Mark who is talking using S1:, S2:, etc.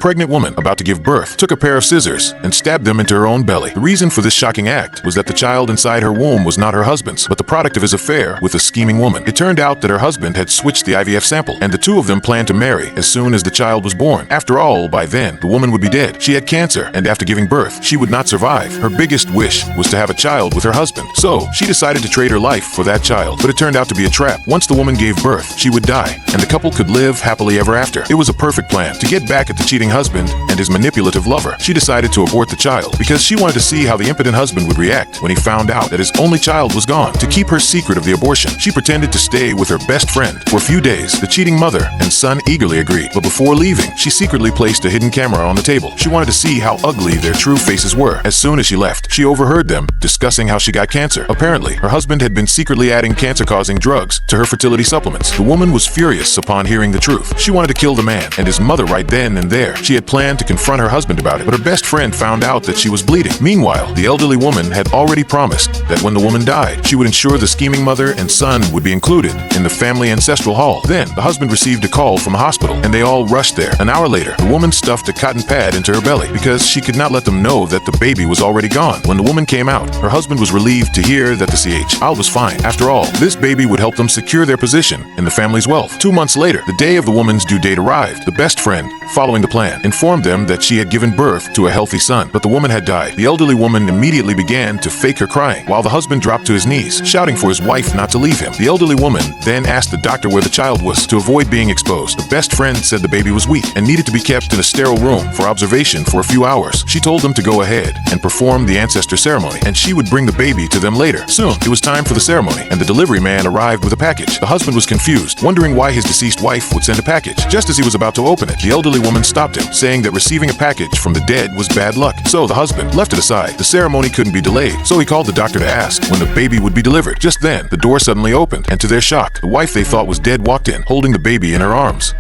S1: pregnant woman about to give birth took a pair of scissors and stabbed them into her own belly. The reason for this shocking act was that the child inside her womb was not her husband's, but the product of his affair with a scheming woman. It turned out that her husband had switched the IVF sample, and the two of them planned to marry as soon as the child was born. After all, by then, the woman would be dead. She had cancer, and after giving birth, she would not survive. Her biggest wish was to have a child with her husband, so she decided to trade her life for that child. But it turned out to be a trap. Once the woman gave birth, she would die, and the couple could live happily ever after. It was a perfect plan. To get back at the cheating husband and his manipulative lover, she decided to abort the child because she wanted to see how the impotent husband would react when he found out that his only child was gone. To keep her secret of the abortion, she pretended to stay with her best friend. For a few days, the cheating mother and son eagerly agreed, but before leaving, she secretly placed a hidden camera on the table. She wanted to see how ugly their true faces were. As soon as she left, she overheard them discussing how she got cancer. Apparently, her husband had been secretly adding cancer-causing drugs to her fertility supplements. The woman was furious upon hearing the truth. She wanted to kill the man and his mother right then and there. She had planned to confront her husband about it, but her best friend found out that she was bleeding. Meanwhile, the elderly woman had already promised that when the woman died, she would ensure the scheming mother and son would be included in the family ancestral hall. Then, the husband received a call from a hospital, and they all rushed there. An hour later, the woman stuffed a cotton pad into her belly because she could not let them know that the baby was already gone. When the woman came out, her husband was relieved to hear that the child was fine. After all, this baby would help them secure their position in the family's wealth. 2 months later, the day of the woman's due date arrived. The best friend, following the plan, informed them that she had given birth to a healthy son, but the woman had died. The elderly woman immediately began to fake her crying, while the husband dropped to his knees, shouting for his wife not to leave him. The elderly woman then asked the doctor where the child was to avoid being exposed. The best friend said the baby was weak and needed to be kept in a sterile room for observation for a few hours. She told them to go ahead and perform the ancestor ceremony, and she would bring the baby to them later. Soon, it was time for the ceremony, and the delivery man arrived with a package. The husband was confused, wondering why his deceased wife would send a package. Just as he was about to open it, the elderly woman stopped him, saying that receiving a package from the dead was bad luck. So the husband left it aside. The ceremony couldn't be delayed, so he called the doctor to ask when the baby would be delivered. Just then, the door suddenly opened, and to their shock, the wife they thought was dead walked in, holding the baby in her arms.